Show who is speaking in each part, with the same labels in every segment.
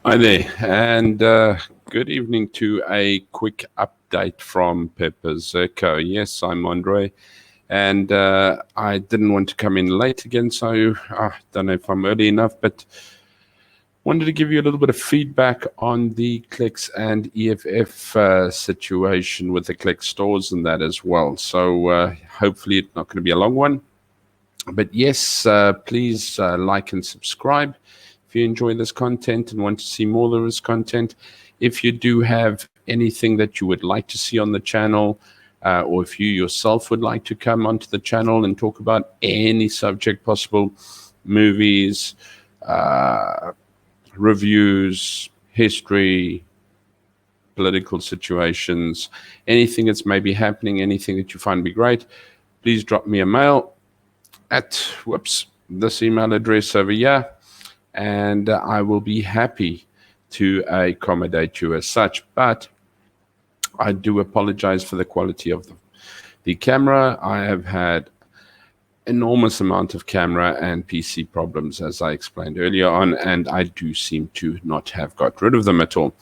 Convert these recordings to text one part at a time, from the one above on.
Speaker 1: Hi there, and good evening to a quick update from Pepper's Echo. Yes, I'm Andre, and I didn't want to come in late again, so I don't know if I'm early enough, but wanted to give you a little bit of feedback on the Clicks and EFF situation with the Click stores and that as well. So hopefully it's not going to be a long one. But yes, please like and subscribe if you enjoy this content and want to see more of this content. If you do have anything that you would like to see on the channel, or if you yourself would like to come onto the channel and talk about any subject possible, movies, reviews, history, political situations, anything that's maybe happening, anything that you find to be great, please drop me a mail at this email address over here, and I will be happy to accommodate you as such. But I do apologize for the quality of the camera. I have had enormous amount of camera and PC problems, as I explained earlier on, and I do seem to not have got rid of them at all.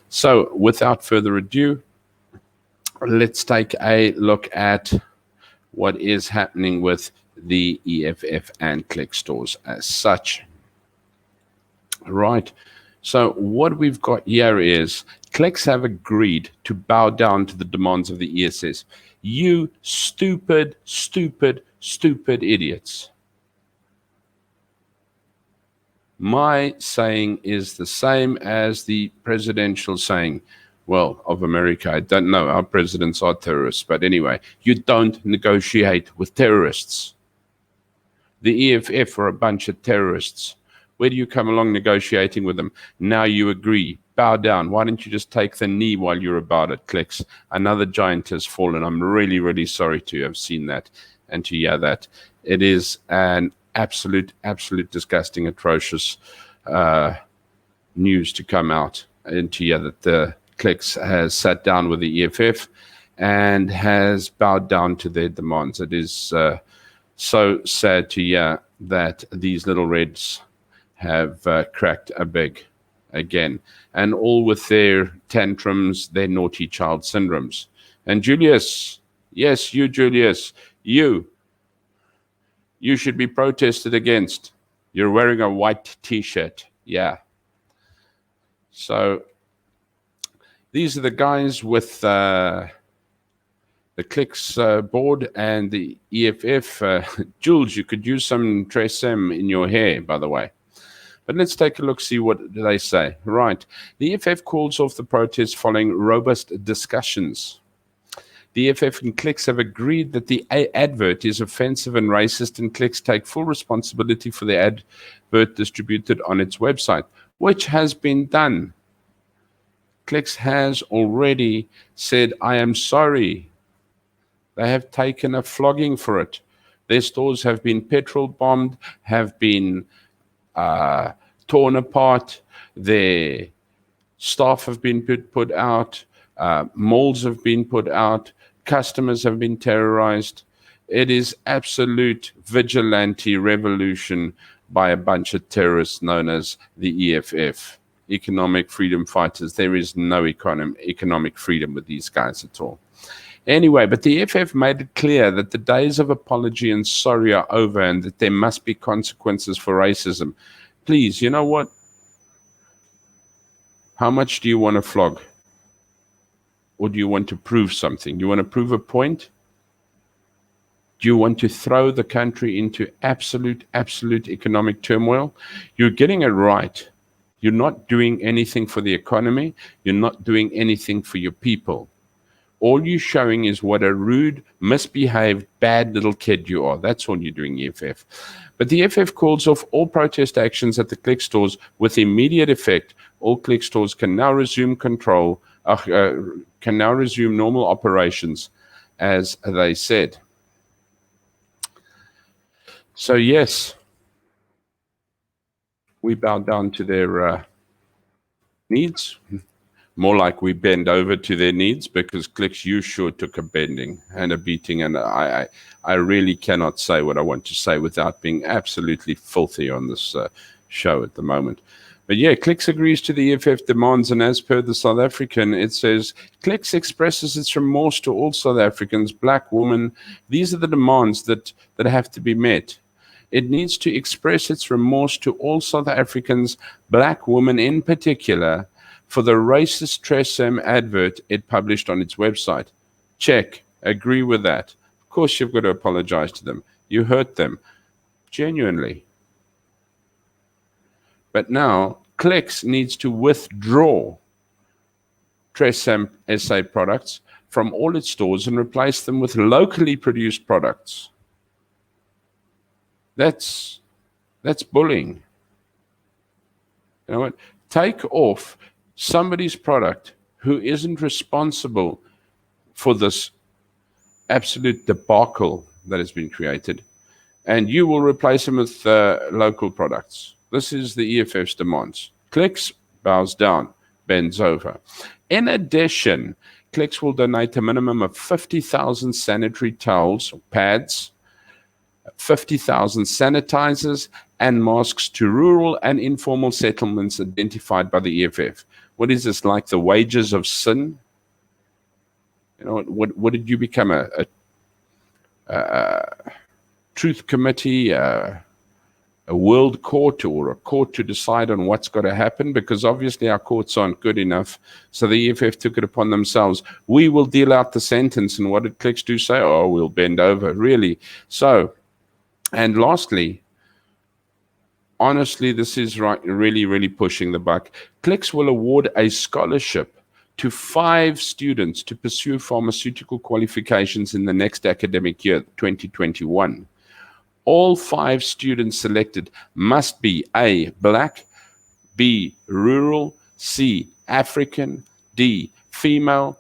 Speaker 1: So without further ado, let's take a look at what is happening with the EFF and Click stores as such. Right. So what we've got here is Clicks have agreed to bow down to the demands of the ESS. You stupid, stupid, stupid idiots. My saying is the same as the presidential saying, well, of America. I don't know. Our presidents are terrorists. But anyway, you don't negotiate with terrorists. The EFF are a bunch of terrorists. Where do you come along negotiating with them? Now you agree. Bow down. Why don't you just take the knee while you're about it? Clicks. Another giant has fallen. I'm really, really sorry to have seen that and to hear that. It is an absolute disgusting, atrocious news to come out and to hear that the Clicks has sat down with the EFF and has bowed down to their demands. It is so sad to hear that these little reds have cracked a big again, and all with their tantrums, their naughty child syndromes. And Julius, yes, you, Julius, you should be protested against. You're wearing a white t-shirt. Yeah. So these are the guys with the Clicks board and the EFF. Jules, you could use some Tresemme in your hair, by the way. But let's take a look, see what they say. Right. The EFF calls off the protest following robust discussions. The EFF and Clicks have agreed that the advert is offensive and racist, and Clicks take full responsibility for the advert distributed on its website, which has been done. Clicks has already said, I am sorry. They have taken a flogging for it. Their stores have been petrol bombed, have been torn apart. Their staff have been put out. Malls have been put out. Customers have been terrorized. It is absolute vigilante revolution by a bunch of terrorists known as the EFF, Economic Freedom Fighters. There is no economic freedom with these guys at all. Anyway, but the EFF made it clear that the days of apology and sorry are over and that there must be consequences for racism. Please, you know what? How much do you want to flog? Or do you want to prove something? Do you want to prove a point? Do you want to throw the country into absolute economic turmoil? You're getting it right. You're not doing anything for the economy. You're not doing anything for your people. All you're showing is what a rude, misbehaved, bad little kid you are. That's all you're doing, EFF. But the EFF calls off all protest actions at the Click stores with immediate effect. All Click stores can now resume normal operations, as they said. So yes, we bow down to their needs. More like we bend over to their needs, because Clicks, you sure took a bending and a beating, and I really cannot say what I want to say without being absolutely filthy on this show at the moment. But yeah, Clicks agrees to the EFF demands, and as per the South African, it says Clicks expresses its remorse to all South Africans, black women. These are the demands that have to be met. It needs to express its remorse to all South Africans, black women in particular, for the racist Tresem advert it published on its website. Check. Agree with that. Of course, you've got to apologize to them. You hurt them. Genuinely. But now, Clicks needs to withdraw Tresem SA products from all its stores and replace them with locally produced products. That's bullying. You know what? Take off somebody's product who isn't responsible for this absolute debacle that has been created, and you will replace them with local products. This is the EFF's demands. Clicks bows down, bends over. In addition, Clicks will donate a minimum of 50,000 sanitary towels or pads, 50,000 sanitizers and masks to rural and informal settlements identified by the EFF. What is this, like the wages of sin? You know, what did you become, a truth committee, a world court, or a court to decide on what's got to happen? Because obviously our courts aren't good enough. So the EFF took it upon themselves. We will deal out the sentence. And what did Clicks do? Say, oh, we'll bend over. Really? So, and lastly, honestly, this is really, really pushing the buck. Clicks will award a scholarship to 5 students to pursue pharmaceutical qualifications in the next academic year, 2021. All 5 students selected must be A, black, B, rural, C, African, D, female,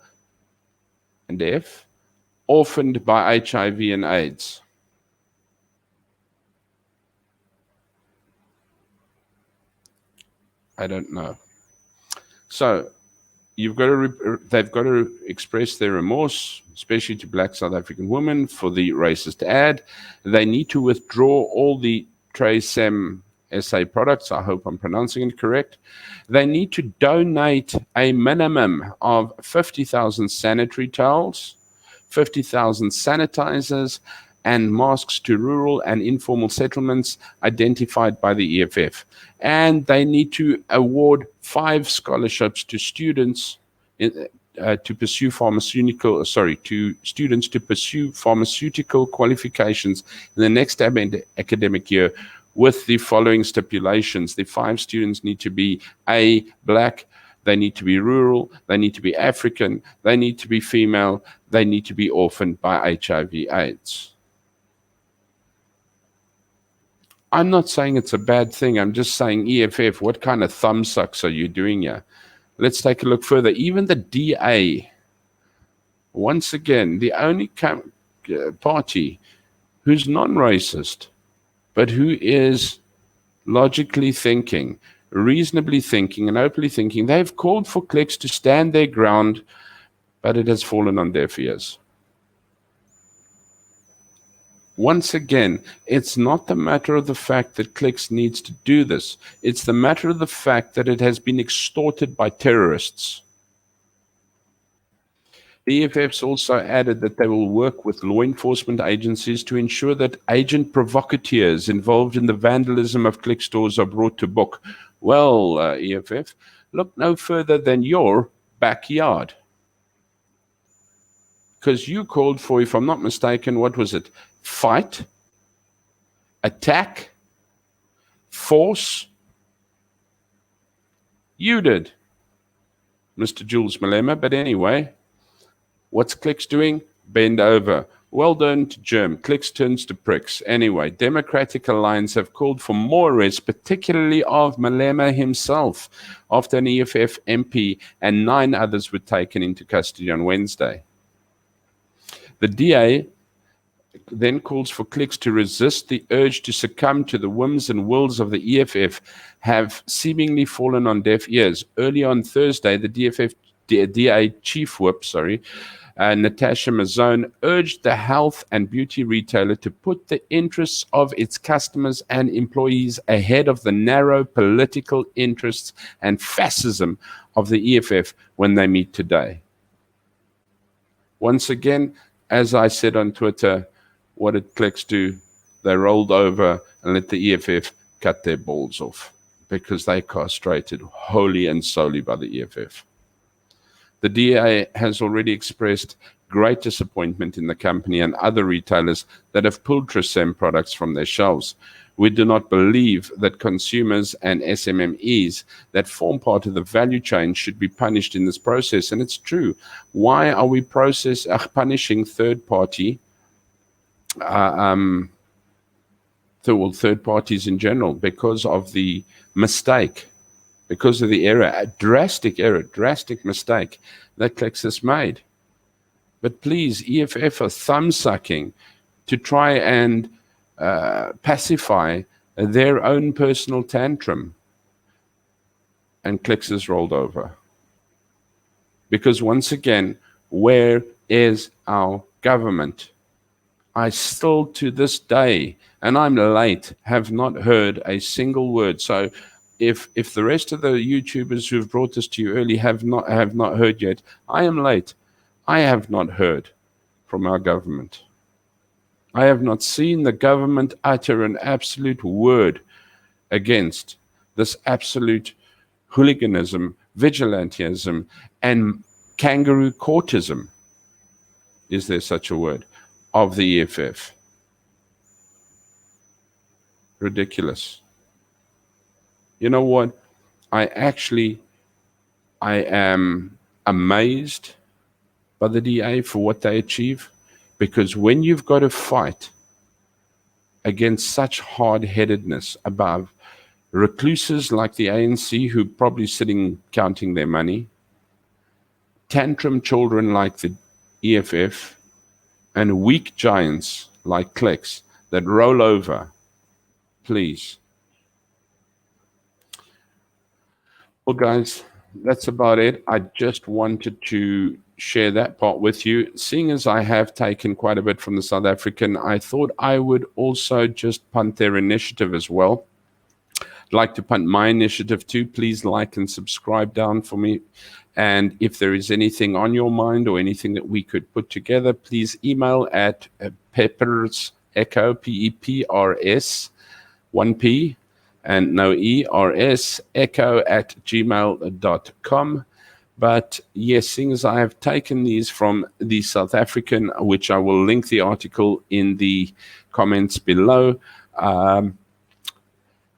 Speaker 1: and F, orphaned by HIV and AIDS. I don't know. So they've got to express their remorse, especially to black South African women, for the racist ad. They need to withdraw all the Tresem SA products. I hope I'm pronouncing it correct. They need to donate a minimum of 50,000 sanitary towels, 50,000 sanitizers, and masks to rural and informal settlements identified by the EFF. And they need to award 5 scholarships to students to pursue pharmaceutical qualifications in the next academic year, with the following stipulations. The 5 students need to be A, black, they need to be rural, they need to be African, they need to be female, they need to be orphaned by HIV/AIDS. I'm not saying it's a bad thing. I'm just saying, EFF, what kind of thumbsucks are you doing here? Let's take a look further. Even the DA, once again, the only party who's non-racist, but who is logically thinking, reasonably thinking, and openly thinking, they've called for Clicks to stand their ground, but it has fallen on deaf ears. Once again, it's not the matter of the fact that Clicks needs to do this. It's the matter of the fact that it has been extorted by terrorists. The EFFs also added that they will work with law enforcement agencies to ensure that agent provocateurs involved in the vandalism of Clicks stores are brought to book. Well, EFF, look no further than your backyard. Because you called for, if I'm not mistaken, what was it? Fight, attack, force. You did, Mr. Jules Malema. But anyway, what's Clicks doing? Bend over. Well done to Germ. Clicks turns to pricks. Anyway, Democratic Alliance have called for more arrests, particularly of Malema himself, after an EFF MP and 9 others were taken into custody on Wednesday. The DA then calls for Clicks to resist the urge to succumb to the whims and wills of the EFF have seemingly fallen on deaf ears. Early on Thursday, the DA chief whip, Natasha Mazzone, urged the health and beauty retailer to put the interests of its customers and employees ahead of the narrow political interests and fascism of the EFF when they meet today. Once again, as I said on Twitter, what did Clicks do? They rolled over and let the EFF cut their balls off because they castrated wholly and solely by the EFF. The DA has already expressed great disappointment in the company and other retailers that have pulled Tresem products from their shelves. We do not believe that consumers and SMMEs that form part of the value chain should be punished in this process. And it's true. Why are we punishing third parties in general? Because of the mistake, because of the error, a drastic mistake that Clicks has made. But please, EFF are thumb-sucking to try and pacify their own personal tantrum. And Clicks has rolled over. Because once again, where is our government? I still, to this day, and I'm late, have not heard a single word. So if the rest of the YouTubers who've brought this to you early have not heard yet, I am late. I have not heard from our government. I have not seen the government utter an absolute word against this absolute hooliganism, vigilantism, and kangaroo courtism, is there such a word, of the EFF. Ridiculous. You know what? I am amazed by the DA for what they achieve, because when you've got to fight against such hard-headedness above recluses like the ANC, who are probably sitting counting their money, tantrum children like the EFF, and weak giants like Clicks that roll over, please. Well, guys, that's about it. I just wanted to share that part with you. Seeing as I have taken quite a bit from the South African, I thought I would also just punt their initiative as well. I'd like to punt my initiative too. Please like and subscribe down for me. And if there is anything on your mind or anything that we could put together, please email at Peppers Echo, P-E-P-R-S, 1P, and no E-R-S, echo at gmail.com. But yes, seeing as I have taken these from the South African, which I will link the article in the comments below, I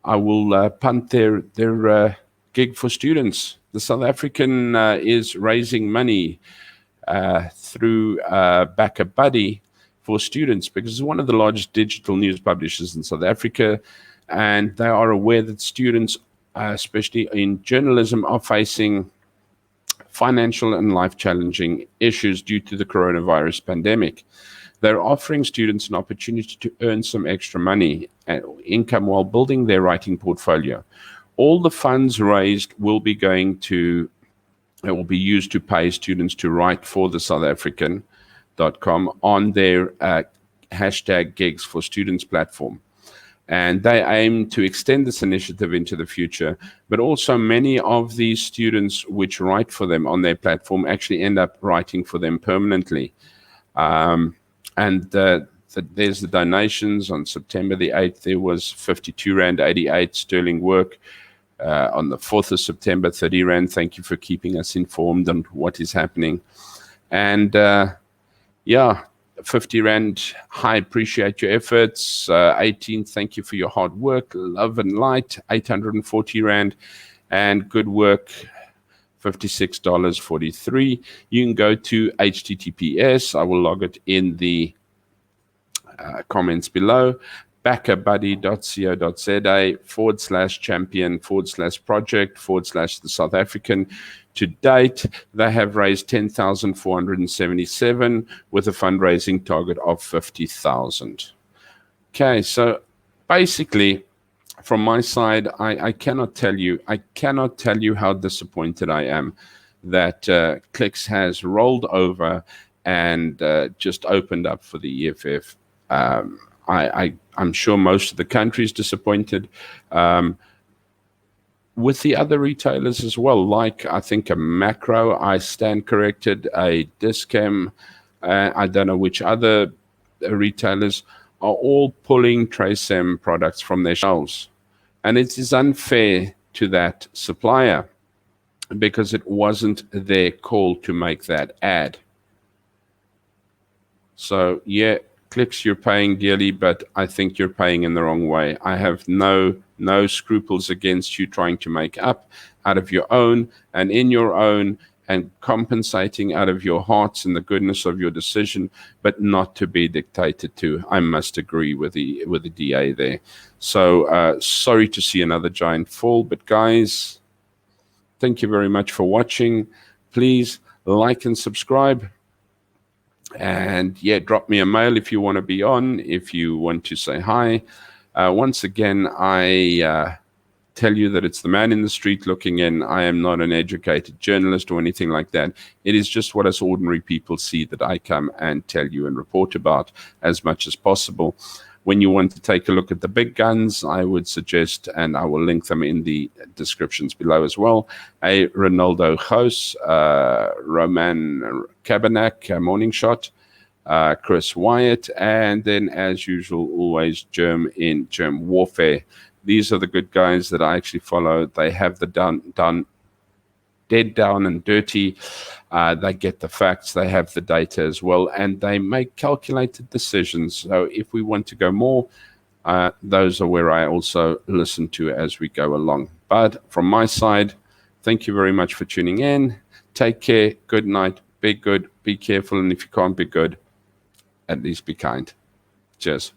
Speaker 1: will punt their gig for students. The South African is raising money through Back a Buddy for students, because it's one of the largest digital news publishers in South Africa, and they are aware that students, especially in journalism, are facing financial and life-challenging issues due to the coronavirus pandemic. They're offering students an opportunity to earn some extra money and income while building their writing portfolio. All the funds raised will be used to pay students to write for the SouthAfrican.com on their hashtag Gigs for Students platform. And they aim to extend this initiative into the future, but also many of these students which write for them on their platform actually end up writing for them permanently. There's the donations. On September the 8th, there was 52 Rand 88 sterling work. On the 4th of September, 30 Rand. Thank you for keeping us informed on what is happening. And 50 Rand, I appreciate your efforts. 18, thank you for your hard work. Love and light, 840 Rand. And good work, $56.43. You can go to HTTPS. I will log it in the comments below. backabuddy.co.za/champion/project/the South African. To date, they have raised 10,477 with a fundraising target of 50,000. Okay, so basically, from my side, I cannot tell you how disappointed I am that Clicks has rolled over and just opened up for the EFF. I'm sure most of the country is disappointed. With the other retailers as well, like I think a Macro, I stand corrected, a Discam, I don't know which other retailers are all pulling TraceM products from their shelves. And it is unfair to that supplier because it wasn't their call to make that ad. So yeah, Clicks, you're paying dearly, but I think you're paying in the wrong way. I have no scruples against you trying to make up out of your own and in your own and compensating out of your hearts and the goodness of your decision, but not to be dictated to. I must agree with the DA there. So sorry to see another giant fall, but guys, thank you very much for watching. Please like and subscribe. And yeah, drop me a mail if you want to be on, if you want to say hi. Once again, I tell you that it's the man in the street looking in. I am not an educated journalist or anything like that. It is just what us ordinary people see that I come and tell you and report about as much as possible. When you want to take a look at the big guns, I would suggest, and I will link them in the descriptions below as well, a Ronaldo Gous, Roman Kabanak, Morning Shot, Chris Wyatt, and then, as usual, always Germ in Germ Warfare. These are the good guys that I actually follow. They have the dead down and dirty. They get the facts, they have the data as well, and they make calculated decisions. So if we want to go more, those are where I also listen to as we go along. But from my side, thank you very much for tuning in. Take care. Good night. Be good. Be careful. And if you can't be good, at least be kind. Cheers.